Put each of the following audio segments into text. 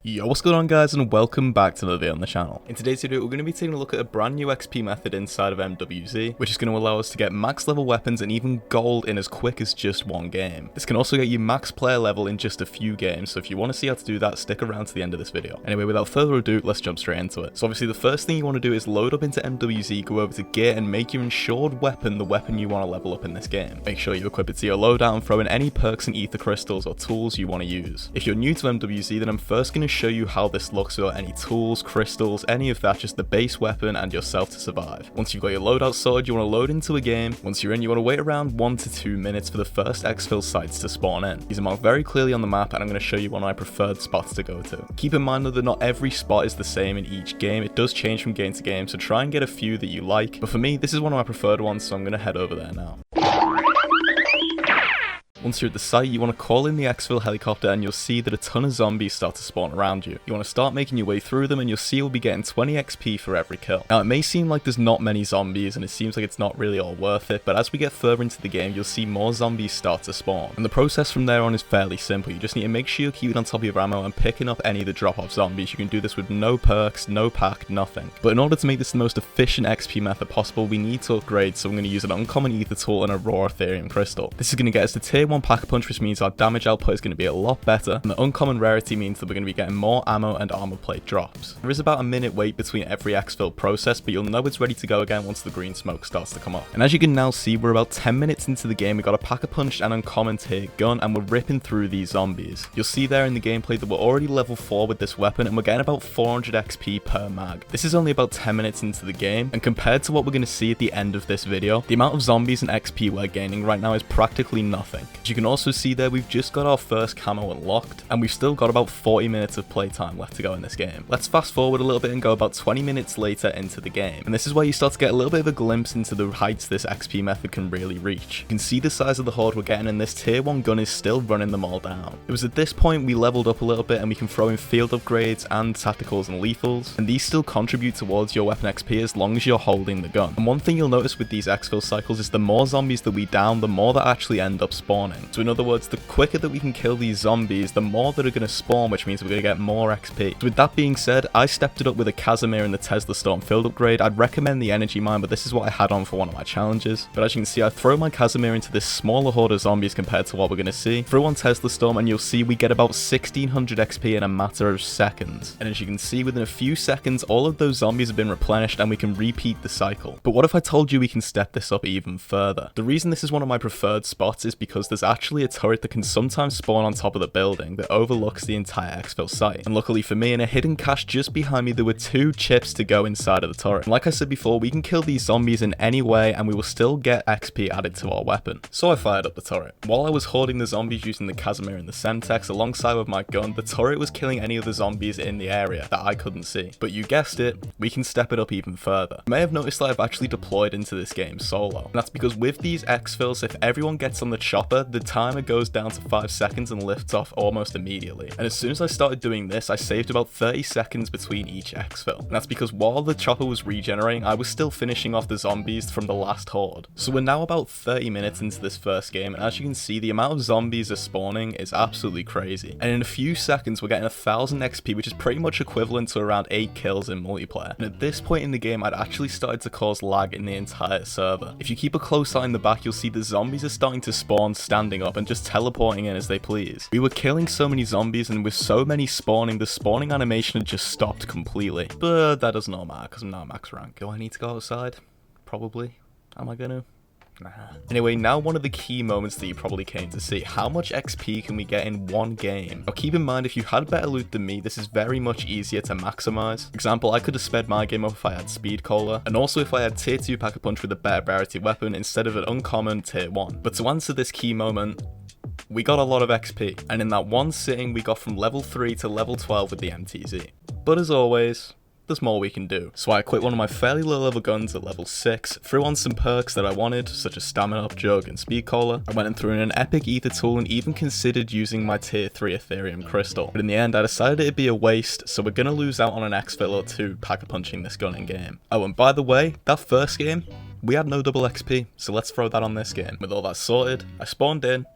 Yo, what's going on guys, and welcome back to another video on the channel. In today's video, we're going to be taking a look at a brand new XP method inside of MWZ, which is going to allow us to get max level weapons and even gold in as quick as just one game. This can also get you max player level in just a few games, so if you want to see how to do that, stick around to the end of this video. Anyway, without further ado, let's jump straight into it. So obviously the first thing you want to do is load up into MWZ, go over to gear, and make your insured weapon the weapon you want to level up in this game. Make sure you equip it to your loadout and throw in any perks and ether crystals or tools you want to use. If you're new to MWZ, then I'm first going to show you how this looks without any tools, crystals, any of that, just the base weapon and yourself to survive. Once you've got your loadout sorted, you want to load into a game. Once you're in, you want to wait around 1 to 2 minutes for the first exfil sites to spawn in. These are marked very clearly on the map, and I'm going to show you one of my preferred spots to go to. Keep in mind though that not every spot is the same in each game. It does change from game to game, so try and get a few that you like, but for me this is one of my preferred ones, so I'm going to head over there now. Once you're at the site, you want to call in the exfil helicopter and you'll see that a ton of zombies start to spawn around you. You want to start making your way through them and you'll see you'll be getting 20 XP for every kill. Now it may seem like there's not many zombies and it seems like it's not really all worth it, but as we get further into the game, you'll see more zombies start to spawn. And the process from there on is fairly simple. You just need to make sure you're keeping on top of your ammo and picking up any of the drop off zombies. You can do this with no perks, no pack, nothing. But in order to make this the most efficient XP method possible, we need to upgrade, so I'm going to use an uncommon ether tool and a raw ethereum crystal. This is going to get us to tier 1 pack punch, which means our damage output is going to be a lot better, and the uncommon rarity means that we're going to be getting more ammo and armor plate drops. There is about a minute wait between every exfil process, but you'll know it's ready to go again once the green smoke starts to come up. And as you can now see, we're about 10 minutes into the game. We got a pack a punch and uncommon tier gun, and we're ripping through these zombies. You'll see there in the gameplay that we're already level 4 with this weapon, and we're getting about 400 XP per mag. This is only about 10 minutes into the game, and compared to what we're going to see at the end of this video, the amount of zombies and XP we're gaining right now is practically nothing. As you can also see there, we've just got our first camo unlocked, and we've still got about 40 minutes of playtime left to go in this game. Let's fast forward a little bit and go about 20 minutes later into the game, and this is where you start to get a little bit of a glimpse into the heights this XP method can really reach. You can see the size of the horde we're getting, and this tier 1 gun is still running them all down. It was at this point we leveled up a little bit and we can throw in field upgrades and tacticals and lethals, and these still contribute towards your weapon XP as long as you're holding the gun. And one thing you'll notice with these exfil cycles is the more zombies that we down, the more that actually end up spawning. So in other words, the quicker that we can kill these zombies, the more that are going to spawn, which means we're going to get more XP. So with that being said, I stepped it up with a Casimir and the Tesla Storm field upgrade. I'd recommend the energy mine, but this is what I had on for one of my challenges. But as you can see, I throw my Casimir into this smaller horde of zombies compared to what we're going to see. Throw on Tesla Storm and you'll see we get about 1600 XP in a matter of seconds. And as you can see, within a few seconds, all of those zombies have been replenished and we can repeat the cycle. But what if I told you we can step this up even further? The reason this is one of my preferred spots is because there's actually a turret that can sometimes spawn on top of the building that overlooks the entire exfil site. And luckily for me, in a hidden cache just behind me, there were 2 chips to go inside of the turret. And like I said before, we can kill these zombies in any way and we will still get XP added to our weapon. So I fired up the turret. While I was hoarding the zombies using the Casimir and the Semtex alongside with my gun, the turret was killing any of the zombies in the area that I couldn't see. But you guessed it, we can step it up even further. You may have noticed that I've actually deployed into this game solo. And that's because with these exfils, if everyone gets on the chopper, the timer goes down to 5 seconds and lifts off almost immediately. And as soon as I started doing this, I saved about 30 seconds between each exfil. And that's because while the chopper was regenerating, I was still finishing off the zombies from the last horde. So we're now about 30 minutes into this first game, and as you can see, the amount of zombies are spawning is absolutely crazy. And in a few seconds, we're getting 1000 XP, which is pretty much equivalent to around 8 kills in multiplayer. And at this point in the game, I'd actually started to cause lag in the entire server. If you keep a close eye in the back, you'll see the zombies are starting to spawn standing up and just teleporting in as they please. We were killing so many zombies, and with so many spawning, the spawning animation had just stopped completely. But that does not matter because I'm now max rank. Do I need to go outside? Probably. Am I gonna? Nah. Anyway, now one of the key moments that you probably came to see. How much XP can we get in one game? Now keep in mind, if you had better loot than me, this is very much easier to maximize. For example, I could have sped my game up if I had speed cola, and also if I had tier 2 pack a punch with a better rarity weapon instead of an uncommon tier 1. But to answer this key moment, we got a lot of XP, and in that one sitting we got from level 3 to level 12 with the MTZ. But as always, there's more we can do. So I equipped one of my fairly low level guns at level 6, threw on some perks that I wanted, such as stamina up jug and speed cola. I went and threw in an epic ether tool and even considered using my tier 3 ethereum crystal. But in the end, I decided it'd be a waste, so we're gonna lose out on an exfil or 2 pack a punching this gun in game. Oh, and by the way, that first game, we had no double XP, so let's throw that on this game. With all that sorted, I spawned in,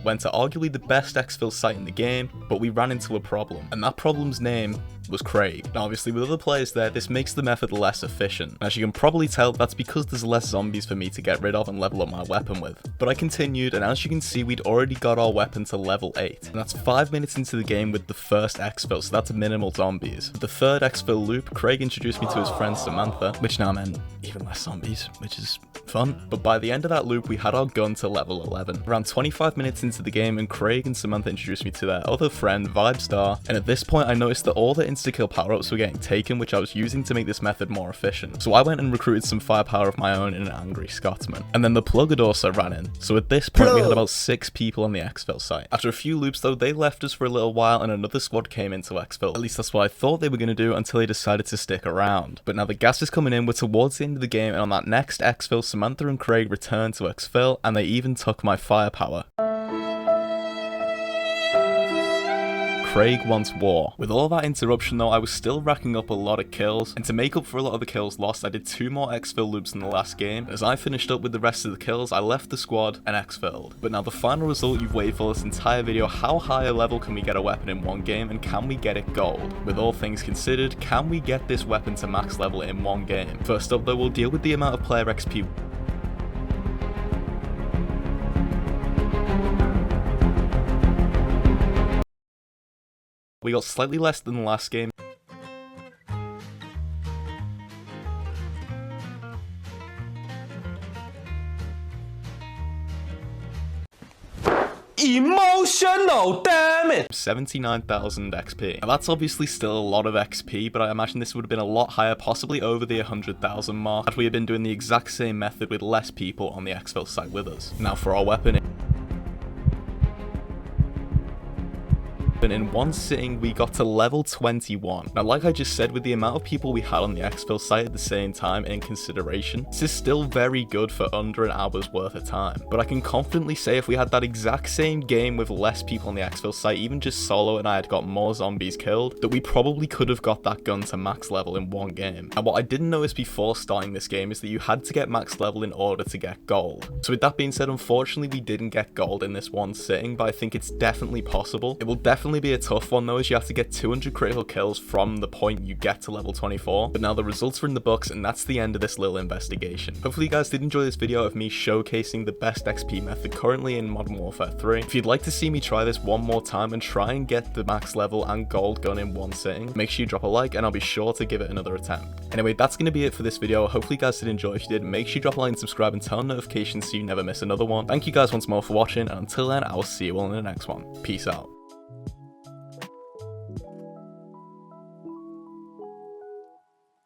went to arguably the best exfil site in the game, but we ran into a problem, and that problem's name was Craig. Now obviously with other players there, this makes the method less efficient. As you can probably tell, that's because there's less zombies for me to get rid of and level up my weapon with. But I continued, and as you can see, we'd already got our weapon to level 8. And that's 5 minutes into the game with the first exfil, so that's minimal zombies. With the third exfil loop, Craig introduced me to his friend Samantha, which now meant even less zombies, which is fun. But by the end of that loop, we had our gun to level 11. Around 25 minutes into the game, and Craig and Samantha introduced me to their other friend, Vibestar, and at this point I noticed that all the insta-kill power-ups were getting taken, which I was using to make this method more efficient. So I went and recruited some firepower of my own in an angry Scotsman. And then the plug had also ran in, so at this point we had about 6 people on the exfil site. After a few loops though, they left us for a little while and another squad came into exfil. At least that's what I thought they were going to do until they decided to stick around. But now the gas is coming in, we're towards the end of the game, and on that next exfil, Samantha and Craig returned to exfil, and they even took my firepower. Craig wants war. With all that interruption though, I was still racking up a lot of kills, and to make up for a lot of the kills lost, I did 2 more exfil loops in the last game. As I finished up with the rest of the kills, I left the squad and exfilled. But now the final result you've waited for this entire video: how high a level can we get a weapon in one game, and can we get it gold? With all things considered, can we get this weapon to max level in one game? First up though, we'll deal with the amount of player XP. We got slightly less than the last game. Emotional, damn it! 79,000 XP. Now that's obviously still a lot of XP, but I imagine this would have been a lot higher, possibly over the 100,000 mark, had we had been doing the exact same method with less people on the exfil site with us. Now for our weapon, in one sitting we got to level 21. Now like I just said, with the amount of people we had on the exfil site at the same time in consideration, this is still very good for under an hour's worth of time. But I can confidently say if we had that exact same game with less people on the exfil site, even just solo, and I had got more zombies killed, that we probably could have got that gun to max level in one game. And what I didn't notice before starting this game is that you had to get max level in order to get gold. So with that being said, unfortunately we didn't get gold in this one sitting, but I think it's definitely possible. It will definitely be a tough one though, as you have to get 200 critical kills from the point you get to level 24. But now the results are in the books, and that's the end of this little investigation. Hopefully you guys did enjoy this video of me showcasing the best XP method currently in Modern Warfare 3. If you'd like to see me try this one more time and try and get the max level and gold gun in one sitting, make sure you drop a like and I'll be sure to give it another attempt. Anyway, that's going to be it for this video. Hopefully you guys did enjoy. If you did, make sure you drop a like and subscribe and turn on notifications so you never miss another one. Thank you guys once more for watching, and until then, I will see you all in the next one. Peace out.